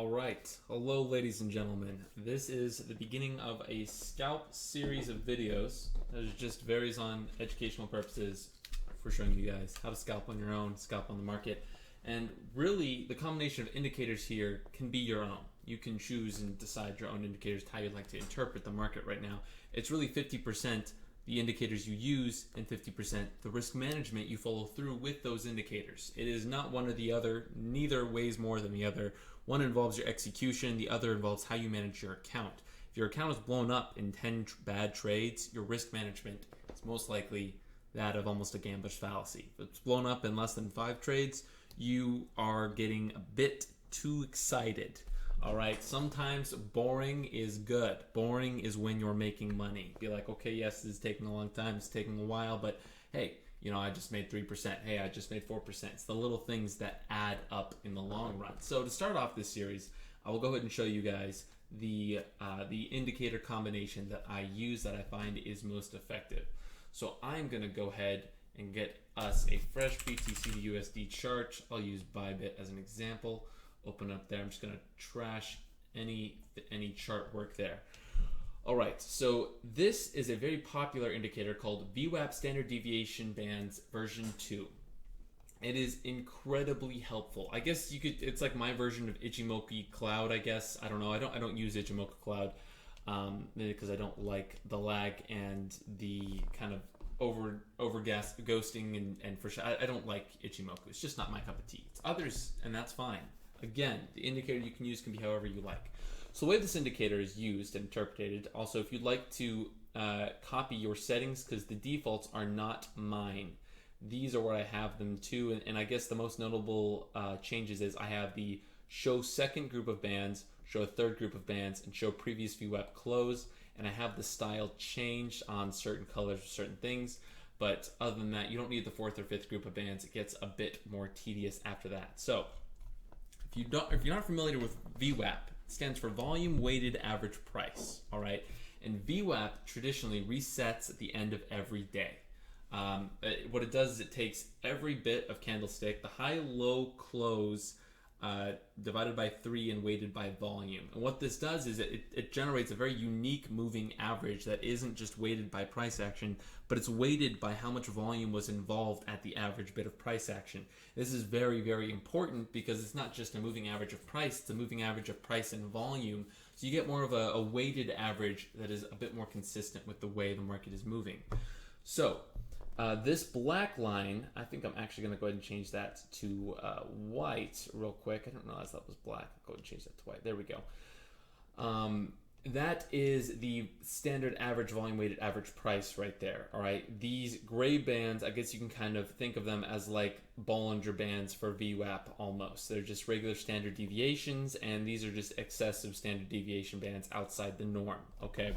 All right. Hello, ladies and gentlemen. This is the beginning of a scalp series of videos that just varies on educational purposes for showing you guys how to scalp on your own, scalp on the market. And really, the combination of indicators here can be your own. You can choose and decide your own indicators, how you'd like to interpret the market right now. It's really 50% the indicators you use and 50% the risk management you follow through with those indicators. It is not one or the other. Neither weighs more than the other. One involves your execution, the other involves how you manage your account. If your account is blown up in 10 bad trades, your risk management is most likely that of almost a gambler's fallacy. If it's blown up in less than 5 trades, you are getting a bit too excited. All right, sometimes boring is good. Boring is when you're making money. Be like, okay, yes, this is taking a long time, it's taking a while, but hey, you know, I just made 3%. Hey, I just made 4%. It's the little things that add up in the long run. So to start off this series, I will go ahead and show you guys the indicator combination that I use that I find is most effective. So I'm going to go ahead and get us a fresh BTC to USD chart. I'll use Bybit as an example. Open up there. I'm just going to trash any chart work there. All right, so this is a very popular indicator called VWAP Standard Deviation Bands version 2. It is incredibly helpful. I guess you could. It's like my version of Ichimoku Cloud. I guess I don't know. I don't use Ichimoku Cloud because I don't like the lag and the kind of ghosting and for sure I don't like Ichimoku. It's just not my cup of tea. It's others, and that's fine. Again, the indicator you can use can be however you like. So the way this indicator is used and interpreted, also if you'd like to copy your settings, because the defaults are not mine. These are where I have them too, and I guess the most notable changes is I have the show second group of bands, show a third group of bands, and show previous VWAP close, and I have the style changed on certain colors for certain things. But other than that, you don't need the fourth or fifth group of bands. It gets a bit more tedious after that. So if you're not familiar with VWAP, it stands for volume weighted average price. All right, and VWAP traditionally resets at the end of every day. What it does is it takes every bit of candlestick, the high-low close divided by 3 and weighted by volume. And what this does is it generates a very unique moving average that isn't just weighted by price action, but it's weighted by how much volume was involved at the average bit of price action. This is very, very important because it's not just a moving average of price, it's a moving average of price and volume. So you get more of a weighted average that is a bit more consistent with the way the market is moving. So this black line, I think I'm actually going to go ahead and change that to white real quick. I didn't realize that was black. I'll go ahead and change that to white. There we go. That is the standard average volume weighted average price right there. All right. These gray bands, I guess you can kind of think of them as like Bollinger Bands for VWAP almost. They're just regular standard deviations, and these are just excessive standard deviation bands outside the norm. Okay.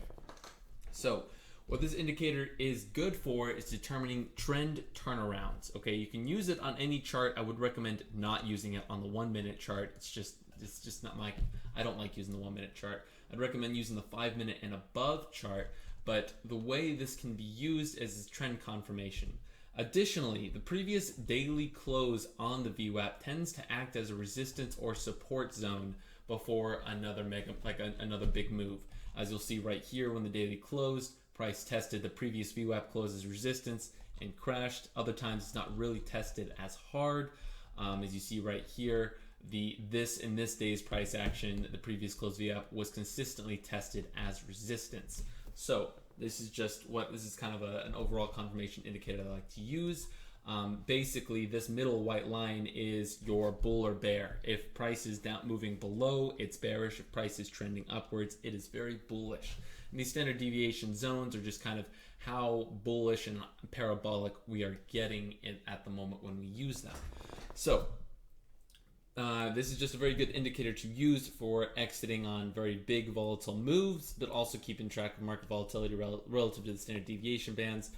So what this indicator is good for is determining trend turnarounds. Okay, you can use it on any chart. I would recommend not using it on the 1 minute chart. It's just not my. I don't like using the 1 minute chart. I'd recommend using the 5 minute and above chart. But the way this can be used is trend confirmation. Additionally, the previous daily close on the VWAP tends to act as a resistance or support zone before another another big move. As you'll see right here, when the daily closed, price tested the previous VWAP close as resistance and crashed. Other times it's not really tested as hard. As you see right here, in this day's price action, the previous close VWAP was consistently tested as resistance. So this is kind of an overall confirmation indicator that I like to use. Basically, this middle white line is your bull or bear. If price is down moving below, it's bearish. If price is trending upwards, it is very bullish. And these standard deviation zones are just kind of how bullish and parabolic we are getting at the moment when we use them. So this is just a very good indicator to use for exiting on very big volatile moves, but also keeping track of market volatility relative to the standard deviation bands.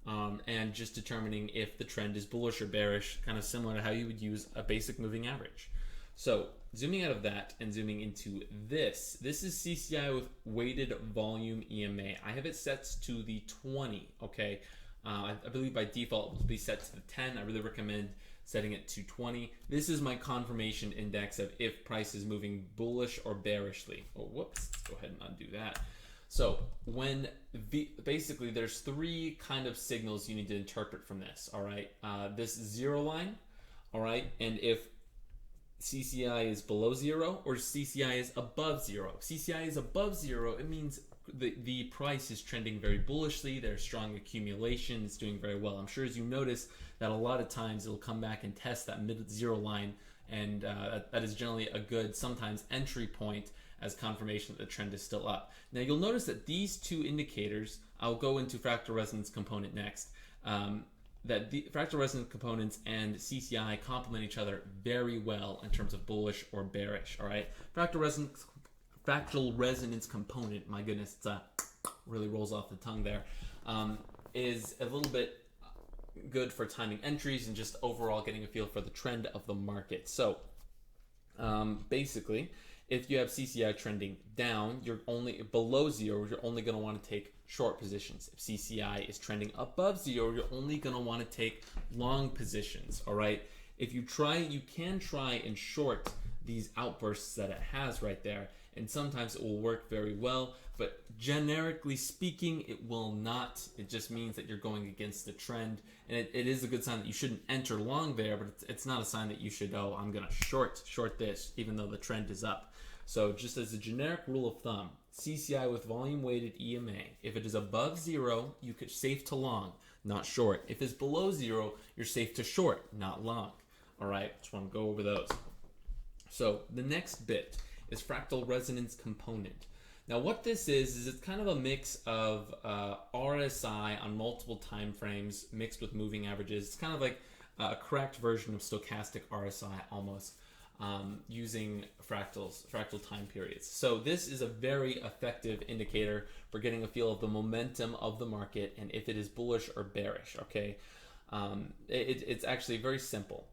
And just determining if the trend is bullish or bearish, kind of similar to how you would use a basic moving average. So zooming out of that and zooming into this is CCI with weighted volume EMA. I have it set to the 20, okay? I believe by default it will be set to the 10. I really recommend setting it to 20. This is my confirmation index of if price is moving bullish or bearishly. Oh, whoops, let's go ahead and undo that. So when basically there's three kind of signals you need to interpret from this, all right? This zero line, all right? And if CCI is below zero or CCI is above zero. CCI is above zero, it means the price is trending very bullishly. There's strong accumulation. It's doing very well. I'm sure as you notice that a lot of times it'll come back and test that mid zero line, and that is generally a good sometimes entry point as confirmation that the trend is still up. Now you'll notice that these two indicators, I'll go into fractal resonance component next, that the fractal resonance components and CCI complement each other very well in terms of bullish or bearish, all right? Fractal resonance component, my goodness, it's really rolls off the tongue there, is a little bit good for timing entries and just overall getting a feel for the trend of the market. So basically, if you have CCI trending down, you're only below zero, you're only going to want to take short positions. If CCI is trending above zero, you're only going to want to take long positions, all right? If you can try and short these outbursts that it has right there, and sometimes it will work very well, but generically speaking, it will not. It just means that you're going against the trend, and it is a good sign that you shouldn't enter long there, but it's not a sign that you should, oh, I'm going to short this, even though the trend is up. So just as a generic rule of thumb, CCI with volume-weighted EMA, if it is above zero, you could safe to long, not short. If it's below zero, you're safe to short, not long. All right, just want to go over those. So the next bit is fractal resonance component. Now what this is it's kind of a mix of RSI on multiple time frames mixed with moving averages. It's kind of like a cracked version of stochastic RSI almost, using fractal time periods. So this is a very effective indicator for getting a feel of the momentum of the market and if it is bullish or bearish, okay? It's actually very simple.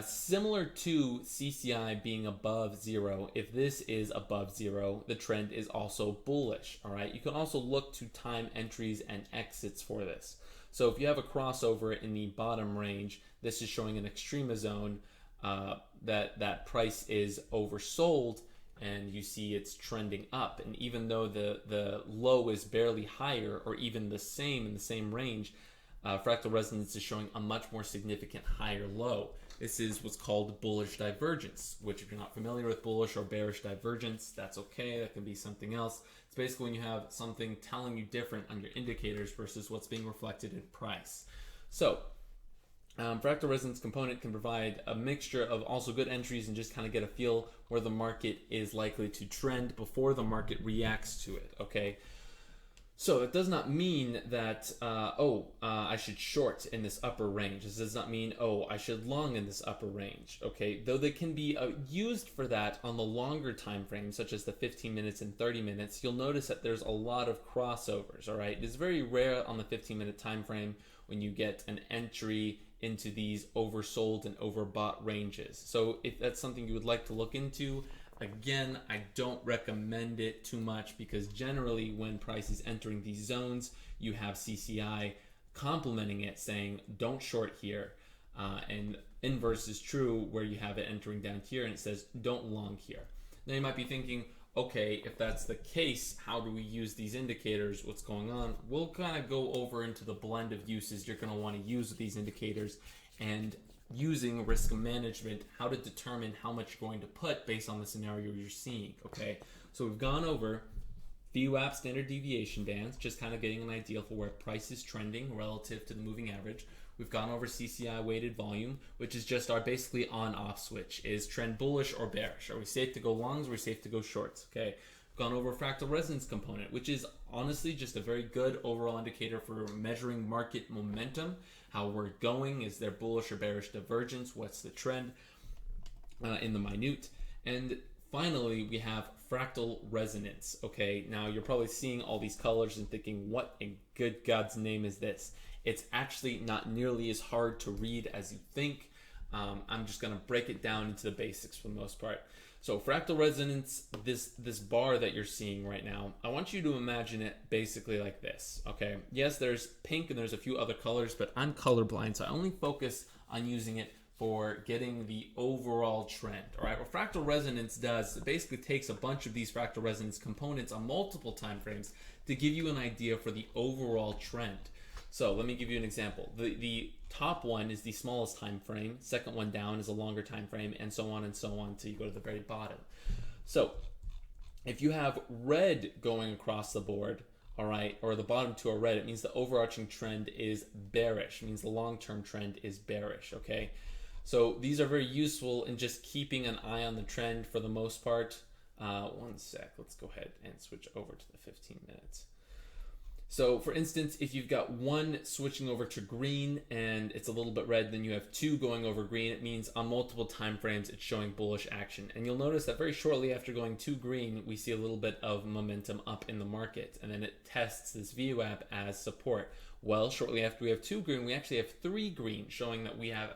Similar to CCI being above zero, if this is above zero, the trend is also bullish, all right? You can also look to time entries and exits for this. So if you have a crossover in the bottom range, this is showing an extrema zone that price is oversold, and you see it's trending up. And even though the low is barely higher or even the same in the same range, fractal resonance is showing a much more significant higher low. This is what's called bullish divergence, which if you're not familiar with bullish or bearish divergence, that's okay. That can be something else. It's basically when you have something telling you different on your indicators versus what's being reflected in price. So fractal resonance component can provide a mixture of also good entries and just kind of get a feel where the market is likely to trend before the market reacts to it, okay? So it does not mean that, I should short in this upper range. This does not mean, I should long in this upper range, okay? Though they can be used for that on the longer time frames, such as the 15 minutes and 30 minutes, you'll notice that there's a lot of crossovers, all right? It's very rare on the 15-minute time frame when you get an entry into these oversold and overbought ranges. So if that's something you would like to look into, again, I don't recommend it too much because generally when price is entering these zones, you have CCI complementing it saying don't short here. And inverse is true where you have it entering down here and it says don't long here. Now you might be thinking, okay, if that's the case, how do we use these indicators? What's going on? We'll kind of go over into the blend of uses you're going to want to use with these indicators and using risk management, how to determine how much you're going to put based on the scenario you're seeing, okay? So we've gone over VWAP standard deviation bands, just kind of getting an idea for where price is trending relative to the moving average. We've gone over CCI weighted volume, which is just our basically on-off switch. Is trend bullish or bearish? Are we safe to go longs? Are we safe to go shorts? Okay. We've gone over fractal resonance component, which is honestly just a very good overall indicator for measuring market momentum, how we're going. Is there bullish or bearish divergence? What's the trend in the minute? And finally, we have fractal resonance. Okay, now you're probably seeing all these colors and thinking, what in good God's name is this? It's actually not nearly as hard to read as you think. I'm just going to break it down into the basics for the most part. So fractal resonance, this bar that you're seeing right now, I want you to imagine it basically like this, okay? Yes, there's pink and there's a few other colors, but I'm colorblind, so I only focus on using it for getting the overall trend. All right, what fractal resonance does, it basically takes a bunch of these fractal resonance components on multiple time frames to give you an idea for the overall trend. So let me give you an example. The top one is the smallest time frame, second one down is a longer time frame, and so on until you go to the very bottom. So if you have red going across the board, all right, or the bottom two are red, it means the overarching trend is bearish. It means the long-term trend is bearish, okay? So these are very useful in just keeping an eye on the trend for the most part. One sec, let's go ahead and switch over to the 15 minutes. So for instance, if you've got one switching over to green and it's a little bit red, then you have two going over green, it means on multiple time frames it's showing bullish action. And you'll notice that very shortly after going to green, we see a little bit of momentum up in the market, and then it tests this VWAP as support. Well, shortly after we have two green, we actually have three green, showing that we have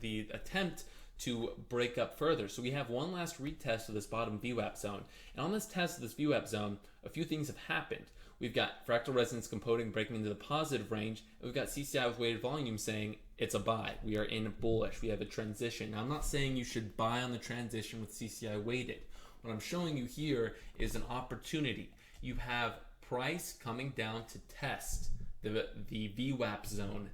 the attempt to break up further. So we have one last retest of this bottom VWAP zone. And on this test of this VWAP zone, a few things have happened. We've got fractal resonance component breaking into the positive range, and we've got CCI with weighted volume saying it's a buy. We are in bullish. We have a transition. Now, I'm not saying you should buy on the transition with CCI weighted. What I'm showing you here is an opportunity. You have price coming down to test the VWAP zone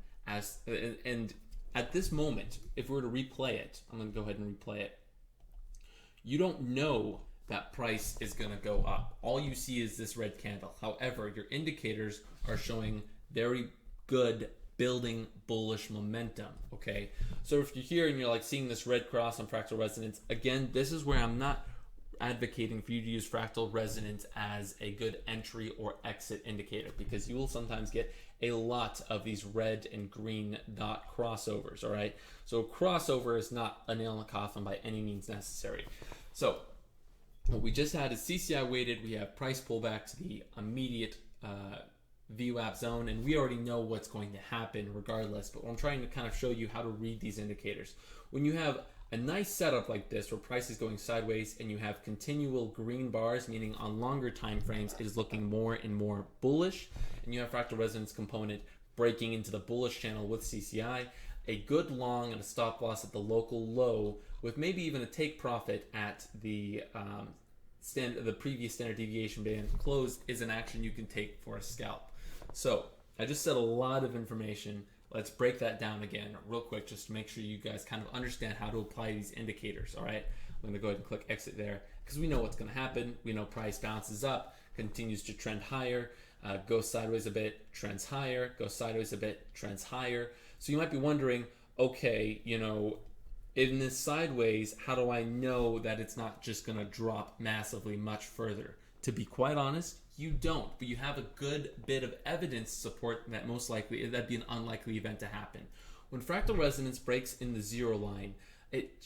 and at this moment, if we were to replay it, I'm going to go ahead and replay it. You don't know that price is going to go up. All you see is this red candle. However, your indicators are showing very good building bullish momentum, okay? So if you're here and you're like seeing this red cross on fractal resonance, again, this is where I'm not advocating for you to use fractal resonance as a good entry or exit indicator, because you will sometimes get a lot of these red and green dot crossovers, all right? So crossover is not a nail in the coffin by any means necessary. So what we just had is CCI weighted. We have price pullback to the immediate VWAP zone, and we already know what's going to happen regardless, but I'm trying to kind of show you how to read these indicators. When you have a nice setup like this where price is going sideways and you have continual green bars, meaning on longer time frames it is looking more and more bullish, and you have fractal resonance component breaking into the bullish channel with CCI, a good long and a stop loss at the local low with maybe even a take profit at the previous standard deviation band close is an action you can take for a scalp. So I just said a lot of information. Let's break that down again real quick just to make sure you guys kind of understand how to apply these indicators, all right? I'm going to go ahead and click exit there because we know what's going to happen. We know price bounces up, continues to trend higher, goes sideways a bit, trends higher, goes sideways a bit, trends higher. So you might be wondering, okay, you know, in this sideways, how do I know that it's not just going to drop massively much further? To be quite honest, you don't, but you have a good bit of evidence to support that most likely that'd be an unlikely event to happen. When fractal resonance breaks in the zero line, it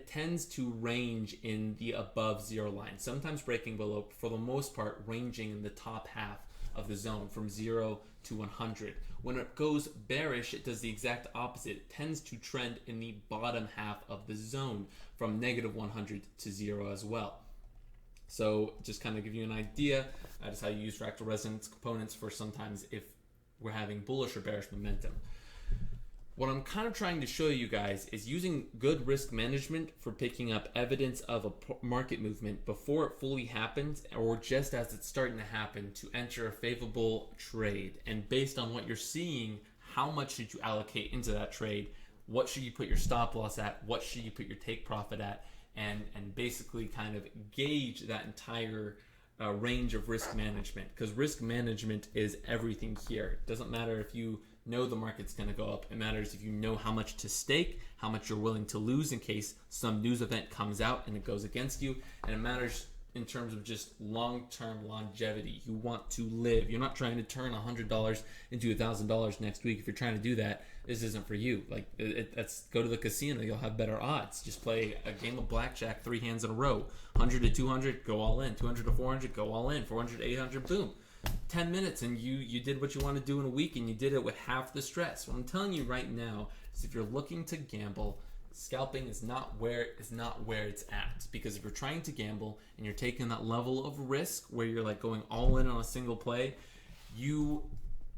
tends to range in the above zero line, sometimes breaking below, for the most part ranging in the top half of the zone from 0 to 100. When it goes bearish, it does the exact opposite. It tends to trend in the bottom half of the zone from negative 100 to 0 as well. So just kind of give you an idea, that is how you use fractal resonance components for sometimes if we're having bullish or bearish momentum. What I'm kind of trying to show you guys is using good risk management for picking up evidence of a market movement before it fully happens or just as it's starting to happen to enter a favorable trade. And based on what you're seeing, how much should you allocate into that trade? What should you put your stop loss at? What should you put your take profit at? And basically kind of gauge that entire range of risk management, because risk management is everything here. It doesn't matter if you know the market's going to go up. It matters if you know how much to stake, how much you're willing to lose in case some news event comes out and it goes against you. And it matters in terms of just long-term longevity. You want to live. You're not trying to turn $100 into $1,000 next week. If you're trying to do that, this isn't for you. Like, that's go to the casino. You'll have better odds. Just play a game of blackjack 3 hands in a row. 100 to 200, go all in. 200 to 400, go all in. 400 to 800, boom. 10 minutes and you did what you want to do in a week, and you did it with half the stress. What I'm telling you right now is if you're looking to gamble, scalping is not where it's at. Because if you're trying to gamble and you're taking that level of risk where you're like going all in on a single play, you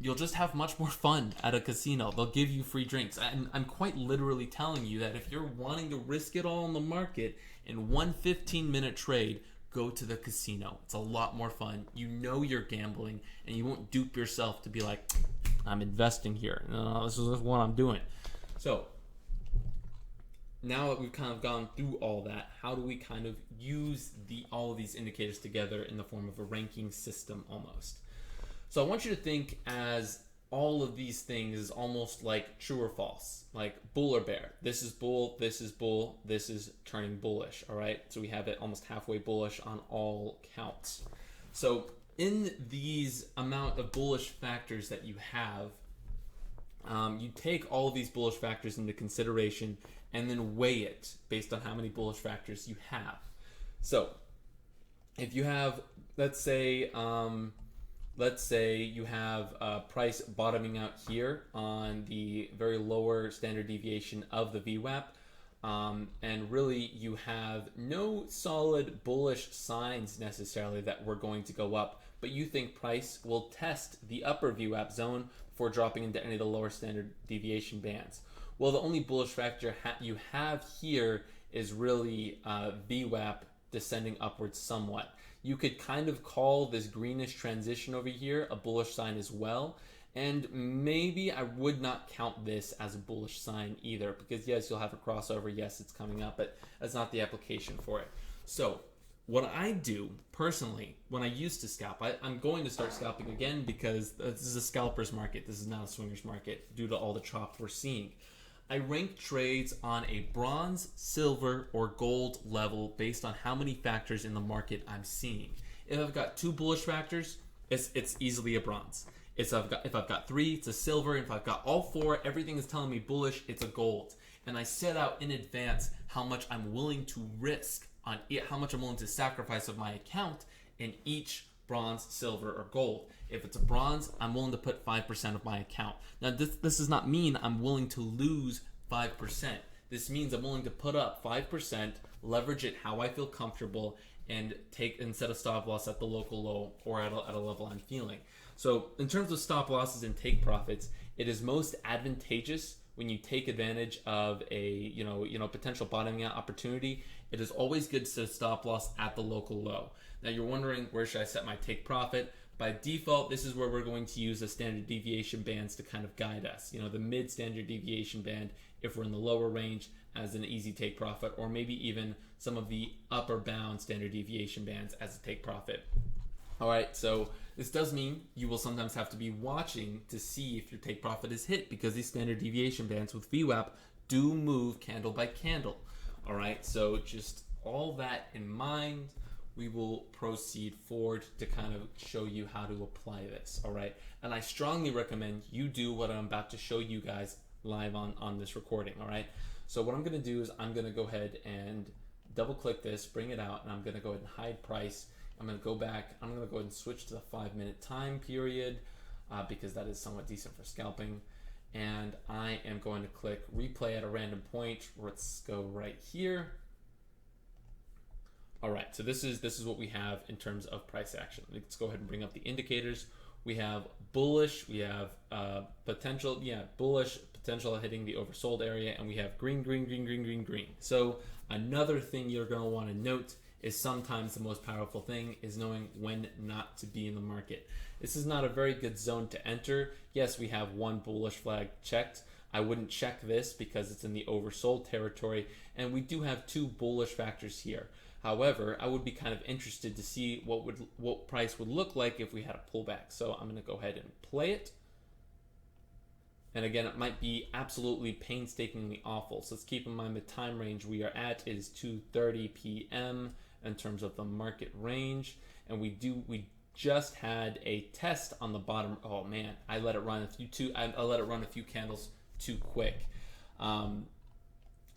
you'll just have much more fun at a casino. They'll give you free drinks. And I'm quite literally telling you that if you're wanting to risk it all in the market in one 15-minute trade, go to the casino. It's a lot more fun. You know you're gambling, and you won't dupe yourself to be like, I'm investing here. No, this is what I'm doing. So now that we've kind of gone through all that, how do we kind of use all of these indicators together in the form of a ranking system almost? So I want you to think as all of these things is almost like true or false, like bull or bear. This is bull, this is bull, this is turning bullish, all right? So we have it almost halfway bullish on all counts. So in these amount of bullish factors that you have, you take all of these bullish factors into consideration and then weigh it based on how many bullish factors you have. So if you have, let's say you have a price bottoming out here on the very lower standard deviation of the VWAP, and really you have no solid bullish signs necessarily that we're going to go up, but you think price will test the upper VWAP zone before dropping into any of the lower standard deviation bands. Well, the only bullish factor you have here is really VWAP descending upwards somewhat. You could kind of call this greenish transition over here a bullish sign as well. And maybe I would not count this as a bullish sign either, because yes, you'll have a crossover. Yes, it's coming up, but that's not the application for it. So what I do personally, when I used to scalp, I'm going to start scalping again because this is a scalper's market. This is not a swinger's market due to all the chop we're seeing. I rank trades on a bronze, silver, or gold level based on how many factors in the market I'm seeing. If I've got 2 bullish factors, it's easily a bronze. If I've got 3, it's a silver. If I've got all 4, everything is telling me bullish, it's a gold. And I set out in advance how much I'm willing to risk on it, how much I'm willing to sacrifice of my account in each bronze, silver, or gold. If it's a bronze, I'm willing to put 5% of my account. Now, this does not mean I'm willing to lose 5%. This means I'm willing to put up 5%, leverage it how I feel comfortable, and set a stop loss at the local low or at a level I'm feeling. So in terms of stop losses and take profits, it is most advantageous when you take advantage of a potential bottoming out opportunity. It is always good to stop loss at the local low. Now you're wondering, where should I set my take profit? By default, this is where we're going to use the standard deviation bands to kind of guide us. The mid standard deviation band if we're in the lower range as an easy take profit, or maybe even some of the upper bound standard deviation bands as a take profit. All right, so this does mean you will sometimes have to be watching to see if your take profit is hit, because these standard deviation bands with VWAP do move candle by candle. All right, so just all that in mind, we will proceed forward to kind of show you how to apply this. All right, and I strongly recommend you do what I'm about to show you guys live on this recording. All right, so what I'm going to do is I'm going to go ahead and double click this, bring it out, and I'm going to go ahead and hide price. I'm going to go back. I'm going to go ahead and switch to the 5-minute time period because that is somewhat decent for scalping. And I am going to click replay at a random point. Let's go right here. All right, so this is what we have in terms of price action. Let's go ahead and bring up the indicators. We have bullish, we have bullish potential hitting the oversold area, and we have green, green, green, green, green, green. So another thing you're going to want to note is sometimes the most powerful thing is knowing when not to be in the market. This is not a very good zone to enter. Yes, we have one bullish flag checked. I wouldn't check this because it's in the oversold territory, and we do have 2 bullish factors here. However, I would be kind of interested to see what price would look like if we had a pullback. So I'm going to go ahead and play it. And again, it might be absolutely painstakingly awful. So let's keep in mind the time range we are at is 2:30 p.m. in terms of the market range. And we just had a test on the bottom. Oh man, I let it run I let it run a few candles too quick.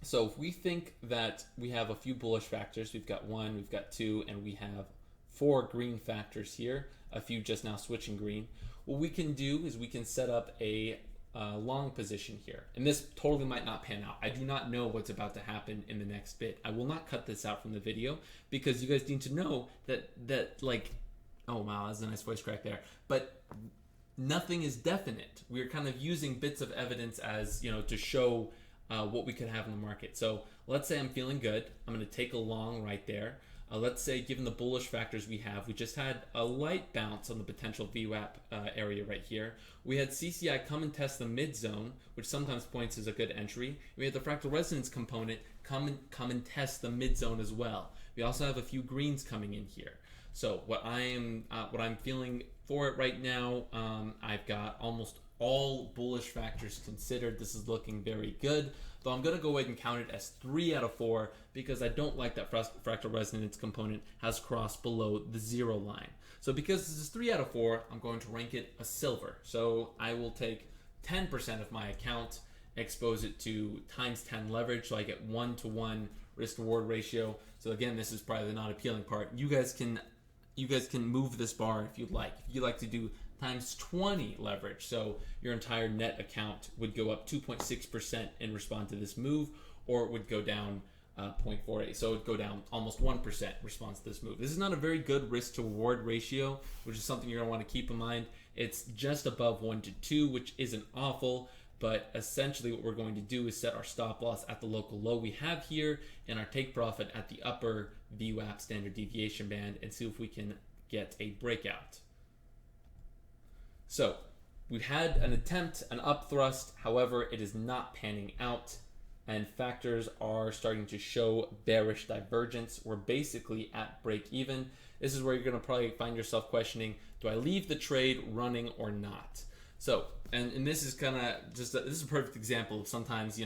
So if we think that we have a few bullish factors, we've got 1, we've got 2, and we have 4 green factors here, a few just now switching green. What we can do is we can set up a long position here. And this totally might not pan out. I do not know what's about to happen in the next bit. I will not cut this out from the video because you guys need to know that like, oh wow, that's a nice voice crack there. But nothing is definite. We're kind of using bits of evidence as, to show what we could have in the market. So let's say I'm feeling good. I'm going to take a long right there. Let's say, given the bullish factors we have, we just had a light bounce on the potential VWAP area right here. We had CCI come and test the mid zone, which sometimes points as a good entry. We had the fractal resonance component come and test the mid zone as well. We also have a few greens coming in here. So what I'm feeling for it right now, I've got almost all bullish factors considered. This is looking very good, though I'm going to go ahead and count it as 3 out of 4 because I don't like that fractal resonance component has crossed below the 0 line. So because this is 3 out of 4, I'm going to rank it a silver. So I will take 10% of my account, expose it to times 10 leverage, so I get 1-to-1 risk reward ratio. So again, this is probably the not appealing part. You guys can move this bar if you'd like. If you'd like to do times 20 leverage, so your entire net account would go up 2.6% in response to this move, or it would go down 0.48, so it would go down almost 1% in response to this move. This is not a very good risk to reward ratio, which is something you're going to want to keep in mind. It's just above 1-to-2, which isn't awful, but essentially what we're going to do is set our stop loss at the local low we have here and our take profit at the upper VWAP standard deviation band and see if we can get a breakout. So we've had an attempt, an up thrust, however, it is not panning out and factors are starting to show bearish divergence. We're basically at break even. This is where you're going to probably find yourself questioning, do I leave the trade running or not? So, and this is kind of this is a perfect example of sometimes,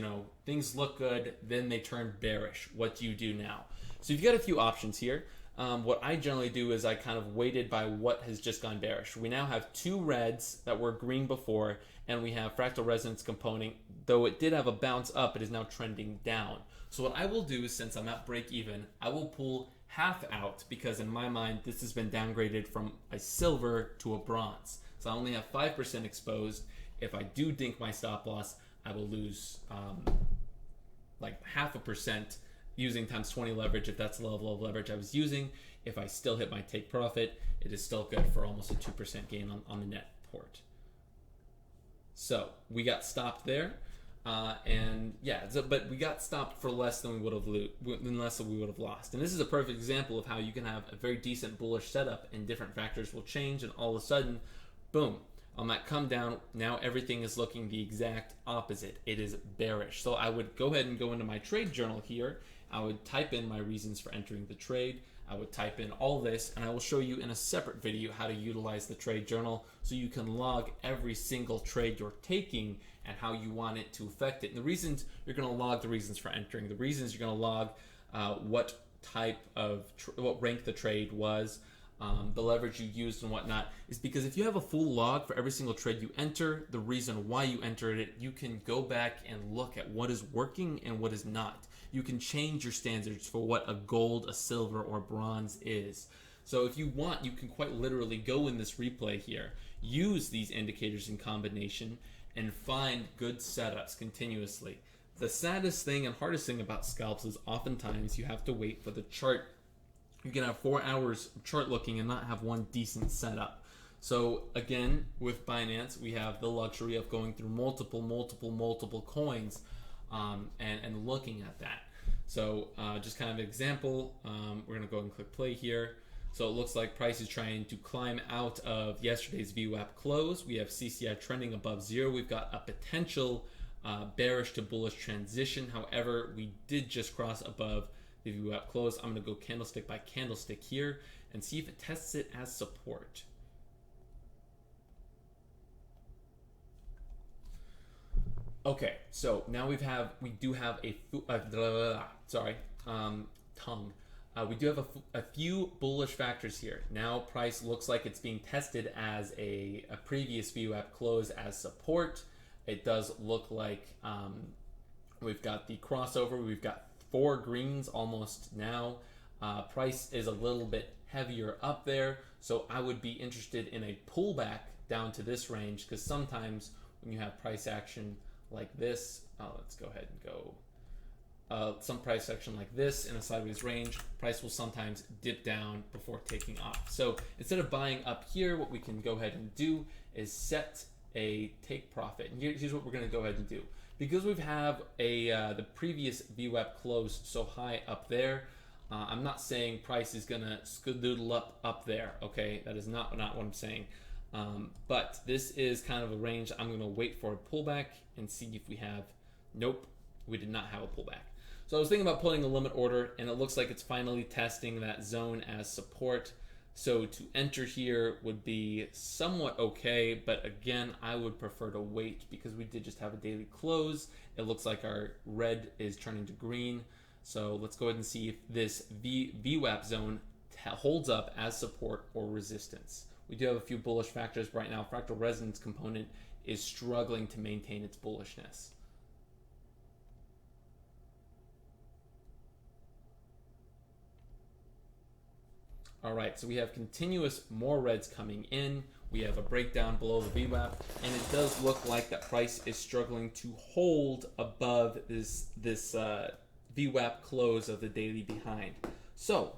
things look good, then they turn bearish. What do you do now? So you've got a few options here. What I generally do is I kind of weighted by what has just gone bearish. We now have 2 reds that were green before, and we have fractal resonance component. Though it did have a bounce up, it is now trending down. So what I will do is, since I'm at break even, I will pull half out because in my mind, this has been downgraded from a silver to a bronze. So I only have 5% exposed. If I do dink my stop loss, I will lose like 0.5% using times 20 leverage if that's the level of leverage I was using. If I still hit my take profit, it is still good for almost a 2% gain on the net port. So we got stopped there. But we got stopped for less than we would have lost. And this is a perfect example of how you can have a very decent bullish setup and different factors will change and all of a sudden, boom, on that come down, now everything is looking the exact opposite. It is bearish. So I would go ahead and go into my trade journal here. I would type in my reasons for entering the trade. I would type in all this, and I will show you in a separate video how to utilize the trade journal so you can log every single trade you're taking and how you want it to affect it. And the reasons, you're going to log the reasons for entering. The reasons, you're going to log what rank the trade was, the leverage you used and whatnot, is because if you have a full log for every single trade you enter, the reason why you entered it, you can go back and look at what is working and what is not. You can change your standards for what a gold, a silver, or bronze is. So if you want, you can quite literally go in this replay here, use these indicators in combination, and find good setups continuously. The saddest thing and hardest thing about scalps is oftentimes you have to wait for the chart. You can have 4 hours of chart looking and not have one decent setup. So again, with Binance, we have the luxury of going through multiple coins and looking at that. So just kind of an example, we're going to go and click play here. So it looks like price is trying to climb out of yesterday's VWAP close. We have CCI trending above 0. We've got a potential bearish to bullish transition. However, we did just cross above the VWAP close. I'm going to go candlestick by candlestick here and see if it tests it as support. Okay, so now we do have a few bullish factors here. Now price looks like it's being tested as a previous VWAP close as support. It does look like we've got the crossover. We've got 4 greens almost now. Price is a little bit heavier up there, so I would be interested in a pullback down to this range because sometimes when you have price action like this, let's go ahead and go some price section like this in a sideways range, price will sometimes dip down before taking off. So instead of buying up here, what we can go ahead and do is set a take profit. And here's what we're going to go ahead and do. Because we have the previous VWAP close so high up there, I'm not saying price is going to skadoodle up there, okay? That is not what I'm saying. But this is kind of a range. I'm going to wait for a pullback and see if we have, nope, we did not have a pullback. So I was thinking about putting a limit order, and it looks like it's finally testing that zone as support. So to enter here would be somewhat okay, but again, I would prefer to wait because we did just have a daily close. It looks like our red is turning to green. So let's go ahead and see if this VWAP zone holds up as support or resistance. We do have a few bullish factors right now. Fractal resonance component is struggling to maintain its bullishness. All right, so we have continuous more reds coming in. We have a breakdown below the VWAP, and it does look like that price is struggling to hold above this VWAP close of the daily behind. So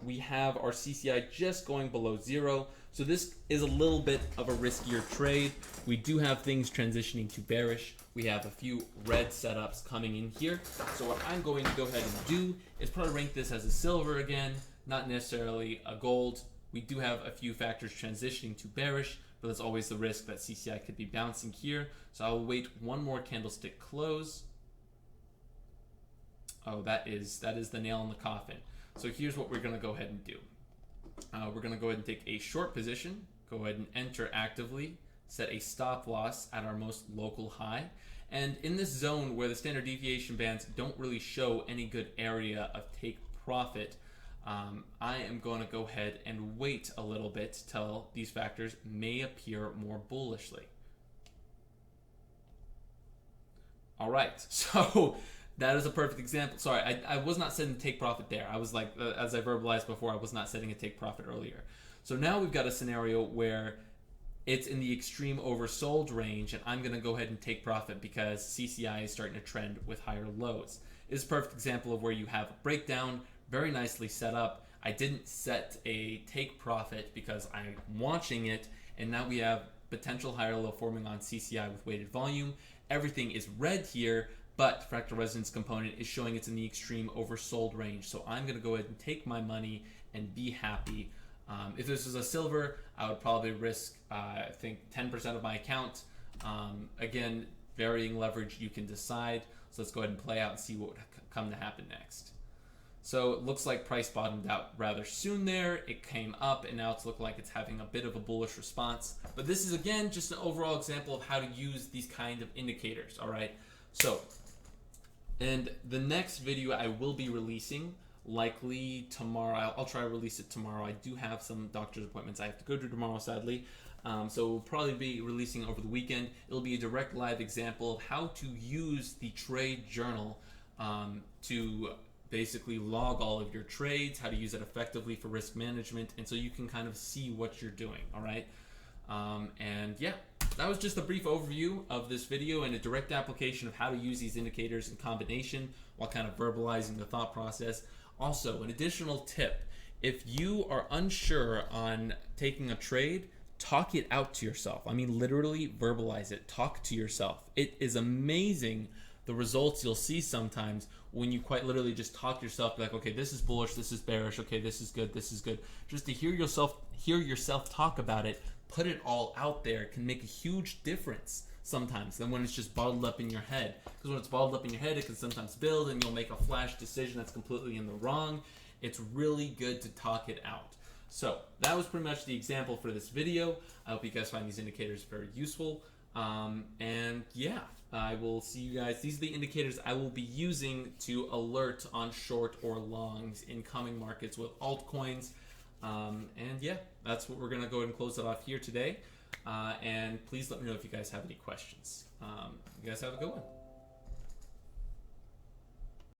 we have our CCI just going below zero. So this is a little bit of a riskier trade. We do have things transitioning to bearish. We have a few red setups coming in here. So what I'm going to go ahead and do is probably rank this as a silver again, not necessarily a gold. We do have a few factors transitioning to bearish, but there's always the risk that CCI could be bouncing here. So I'll wait one more candlestick close. Oh, that is the nail in the coffin. So here's what we're going to go ahead and do. We're going to go ahead and take a short position, go ahead and enter actively, set a stop loss at our most local high. And in this zone where the standard deviation bands don't really show any good area of take profit, I am going to go ahead and wait a little bit till these factors may appear more bullishly. All right, so that is a perfect example. Sorry, I was not setting take profit there. I was like, as I verbalized before, I was not setting a take profit earlier. So now we've got a scenario where it's in the extreme oversold range, and I'm going to go ahead and take profit because CCI is starting to trend with higher lows. It's a perfect example of where you have a breakdown, very nicely set up. I didn't set a take profit because I'm watching it, and now we have potential higher low forming on CCI with weighted volume. Everything is red here, but fractal resonance component is showing it's in the extreme oversold range. So I'm going to go ahead and take my money and be happy. If this was a silver, I would probably risk, I think, 10% of my account. Again, varying leverage, you can decide. So let's go ahead and play out and see what would come to happen next. So it looks like price bottomed out rather soon there. It came up, and now it's looking like it's having a bit of a bullish response. But this is, again, just an overall example of how to use these kind of indicators, all right? So, and the next video I will be releasing, likely tomorrow. I'll try to release it tomorrow. I do have some doctor's appointments I have to go to tomorrow, sadly. So we'll probably be releasing over the weekend. It'll be a direct live example of how to use the trade journal to basically log all of your trades, how to use it effectively for risk management, and so you can kind of see what you're doing, all right? And yeah, that was just a brief overview of this video and a direct application of how to use these indicators in combination while kind of verbalizing the thought process. Also, an additional tip, if you are unsure on taking a trade, talk it out to yourself. I mean, literally verbalize it, talk to yourself. It is amazing the results you'll see sometimes when you quite literally just talk to yourself, be like, okay, this is bullish, this is bearish, okay, this is good, this is good. Just to hear yourself talk about it, put it all out there can make a huge difference sometimes than when it's just bottled up in your head. Because when it's bottled up in your head, it can sometimes build and you'll make a flash decision that's completely in the wrong. It's really good to talk it out. So that was pretty much the example for this video. I hope you guys find these indicators very useful. And yeah, I will see you guys. These are the indicators I will be using to alert on short or longs in coming markets with altcoins. And yeah, that's what we're going to go ahead and close it off here today. And please let me know if you guys have any questions. You guys have a good one.